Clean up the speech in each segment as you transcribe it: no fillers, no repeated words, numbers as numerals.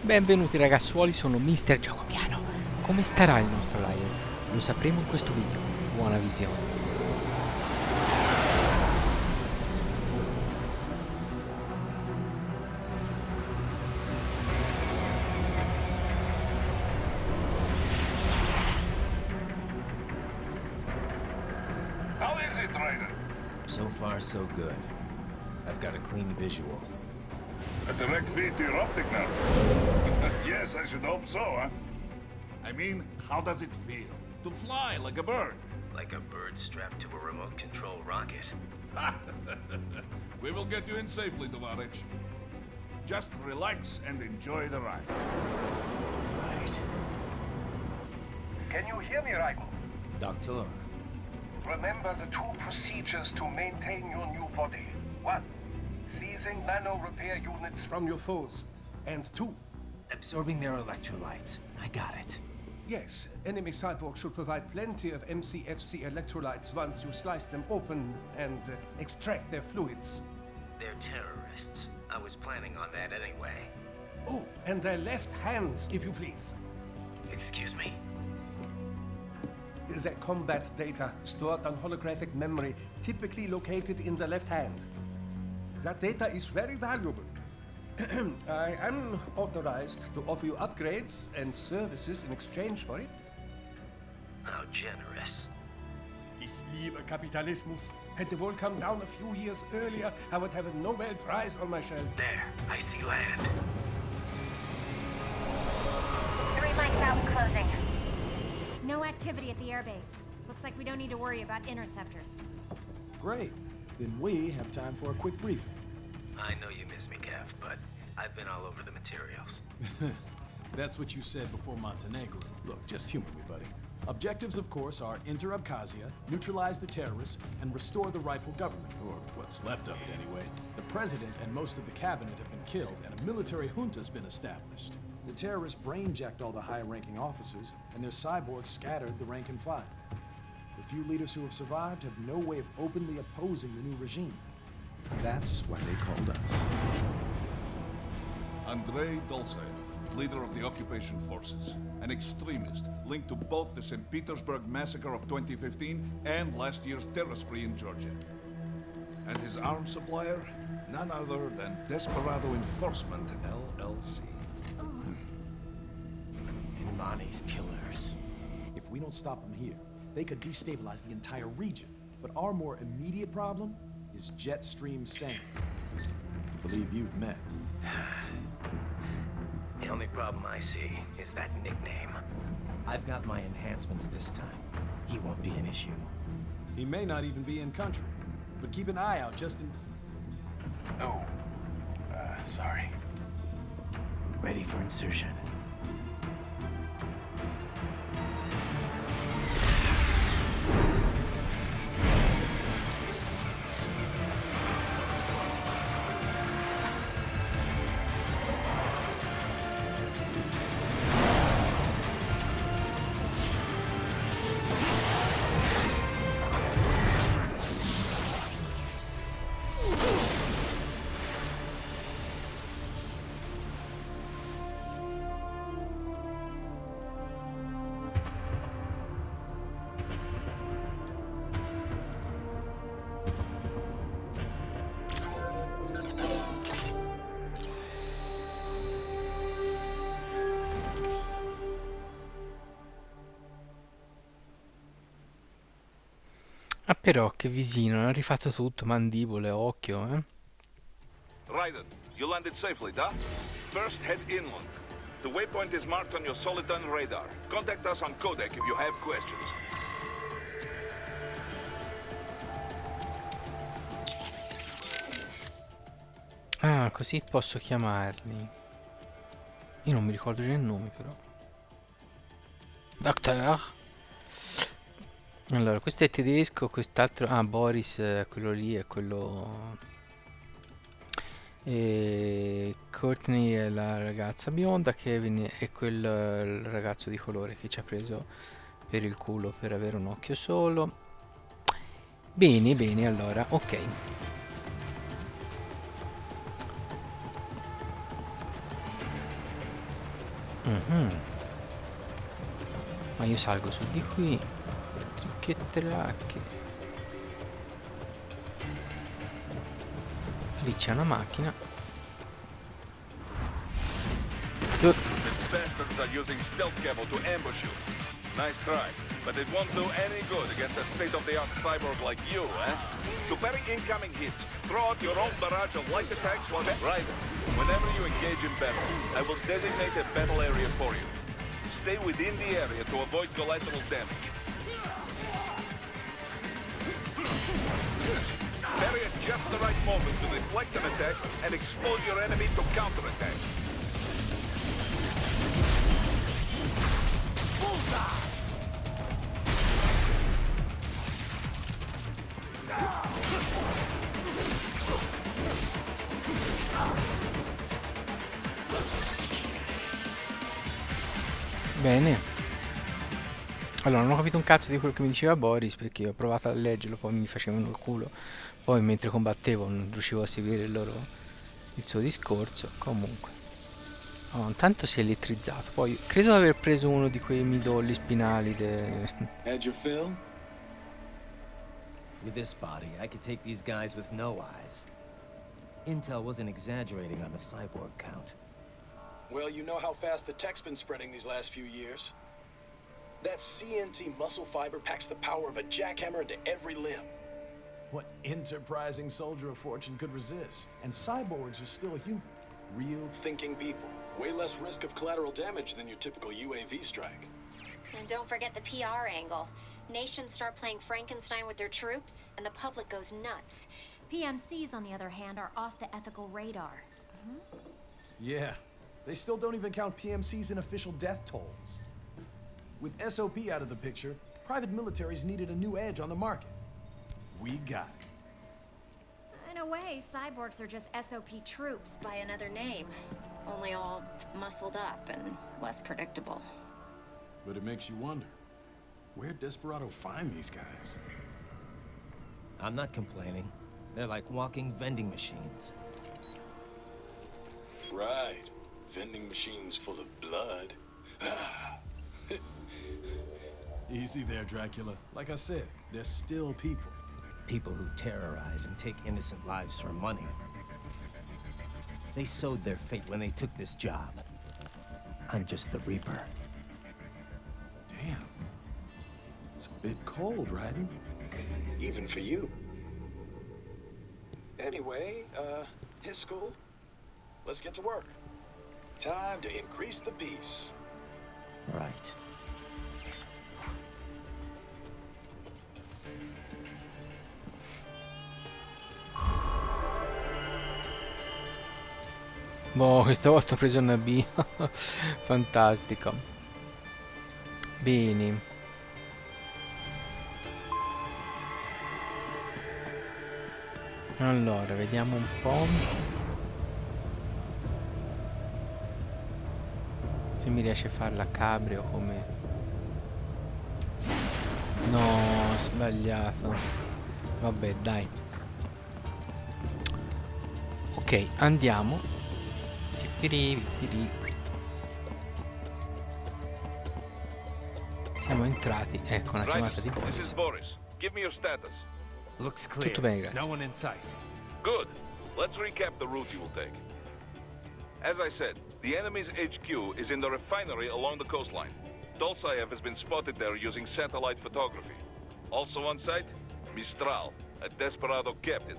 Benvenuti ragazzuoli, sono MrGiocoPiano. Come starà il nostro live? Lo sapremo in questo video. Buona visione. How is it, Ryder? So far, so good. I've got a clean visual. A direct feed to your optic nerve. Yes, I should hope so, huh? I mean, how does it feel? To fly like a bird? Like a bird strapped to a remote control rocket. We will get you in safely, Tovarich. Just relax and enjoy the ride. Right. Can you hear me, Raiko? Doctor. Remember the two procedures to maintain your new body. 1. Seizing nano repair units from your foes. And 2. Absorbing their electrolytes. I got it. Yes, enemy cyborgs should provide plenty of MCFC electrolytes once you slice them open and extract their fluids. They're terrorists. I was planning on that anyway. Oh, and their left hands, if you please. Excuse me? Their combat data stored on holographic memory, typically located in the left hand. That data is very valuable. I am authorized to offer you upgrades and services in exchange for it. How generous. Ich liebe Kapitalismus. Had the world come down a few years earlier, I would have a Nobel Prize on my shelf. There, I see land. 3 mics out and closing. No activity at the airbase. Looks like we don't need to worry about interceptors. Great. Then we have time for a quick briefing. I know you miss me, Kev, but I've been all over the materials. That's what you said before Montenegro. Look, just humor me, buddy. Objectives, of course, are enter Abkhazia, neutralize the terrorists, and restore the rightful government, or what's left of it anyway. The president and most of the cabinet have been killed, and a military junta's been established. The terrorists brain-jacked all the high-ranking officers, and their cyborgs scattered the rank and file. The few leaders who have survived have no way of openly opposing the new regime. That's why they called us. Andrei Dolzaev, leader of the occupation forces. An extremist linked to both the St. Petersburg massacre of 2015 and last year's terror spree in Georgia. And his arms supplier? None other than Desperado Enforcement, LLC. Imani's killers. If we don't stop them here, they could destabilize the entire region. But our more immediate problem is Jetstream Sam. I believe you've met. The only problem I see is that nickname. I've got my enhancements this time. He won't be an issue. He may not even be in country, but keep an eye out just in... Oh, sorry. Ready for insertion. Ah però, che visino, hanno rifatto tutto, mandibole, occhio, Ryder, you landed safely, da? First, head inland. The waypoint is marked on your Soliton radar. Contact us on codec if you have questions. Ah, così posso chiamarli. Io non mi ricordo già il nome, però. Doctor. Allora, questo è tedesco, quest'altro... Ah, Boris, quello lì è quello... E Courtney è la ragazza bionda, Kevin è quel il ragazzo di colore che ci ha preso per il culo per avere un occhio solo. Bene, bene, allora, ok. Mhm. Ma io salgo su di qui. Tricche. Lì c'è una macchina. The bastards are using stealth cable to ambush you. Nice try, but it won't do any good against a state-of-the-art cyborg like you, eh? To parry incoming hits, throw out your own barrage of light attacks while... Right. Whenever you engage in battle, I will designate a battle area for you. Stay within the area to avoid collateral damage. Parry at just the right moment to deflect an attack and expose your enemy to counterattack. Bene. Allora, non ho capito un cazzo di quello che mi diceva Boris, perché ho provato a leggerlo, poi mi facevano il culo. Poi mentre combattevo non riuscivo a seguire il suo discorso. Comunque. Oh, intanto si è elettrizzato. Poi credo di aver preso uno di quei midolli spinali Had your fill? With this body, I could take these guys with no eyes. Intel wasn't exaggerating on the cyborg count. Well, you know how fast the tech's been spreading these last few years. That CNT muscle fiber packs the power of a jackhammer into every limb. What enterprising soldier of fortune could resist? And cyborgs are still human. Real Thinking people. Way less risk of collateral damage than your typical UAV strike. And don't forget the PR angle. Nations start playing Frankenstein with their troops, and the public goes nuts. PMCs, on the other hand, are off the ethical radar. Yeah. They still don't even count PMCs in official death tolls. With SOP out of the picture, private militaries needed a new edge on the market. We got it. In a way, cyborgs are just SOP troops by another name. Only all muscled up and less predictable. But it makes you wonder, where'd Desperado find these guys? I'm not complaining. They're like walking vending machines. Right. Vending machines full of blood. Easy there, Dracula. Like I said, they're still people. People who terrorize and take innocent lives for money. They sowed their fate when they took this job. I'm just the Reaper. Damn. It's a bit cold, Raiden. Even for you. Anyway, his school. Let's get to work. Time to increase the peace. Right. Boh, questa volta ho preso una B. Fantastico. Bene. Allora, vediamo un po'. Se mi riesce a farla cabrio come... No, ho sbagliato. Vabbè, dai. Ok, andiamo. Siamo entrati. Ecco, una chiamata di This is Boris. Boris. Give me your status. Looks clear. Tutto bene, grazie. No one in sight. Good. Let's recap the route you will take. As I said, the enemy's HQ is in the refinery along the coastline. Dolsaev has been spotted there using satellite photography. Also on site, Mistral, a Desperado captain.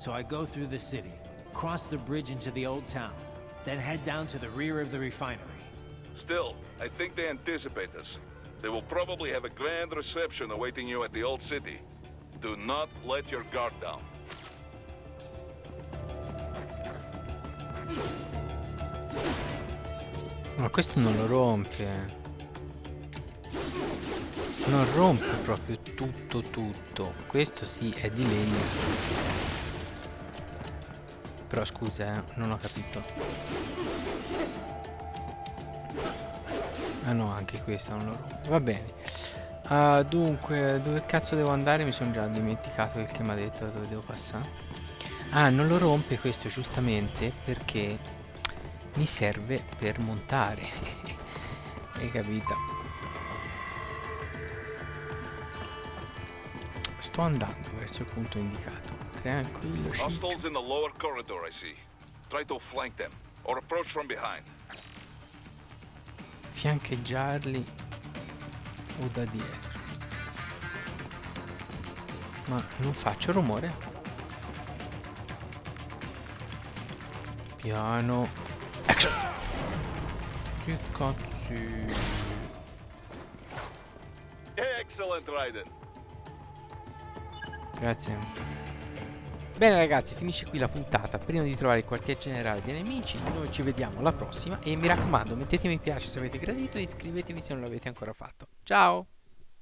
So I go through the city, cross the bridge into the old town, then head down to the rear of the refinery. Still, I think they anticipate us. They will probably have a grand reception awaiting you at the old city. Do not let your guard down. Ma questo non lo rompe. Non rompe proprio tutto. Questo sì, è di legno. Però scusa, non ho capito. Ah no, anche questo non lo rompe. Va bene. Dunque, dove cazzo devo andare? Mi sono già dimenticato quel che mi ha detto dove devo passare. Ah, non lo rompe questo giustamente perché mi serve per montare. Hai capito? Sto andando verso il punto indicato. Tranquillo, Hostiles in the lower corridor, I see. Try to flank them, or approach from behind. fiancheggiarli o da dietro. Ma non faccio rumore? Piano. Action! Che cazzo? Excellent, Raiden. Grazie. Bene ragazzi, finisce qui la puntata. Prima di trovare il quartier generale dei nemici, noi ci vediamo alla prossima. E mi raccomando, mettete mi piace se avete gradito e iscrivetevi se non l'avete ancora fatto. Ciao!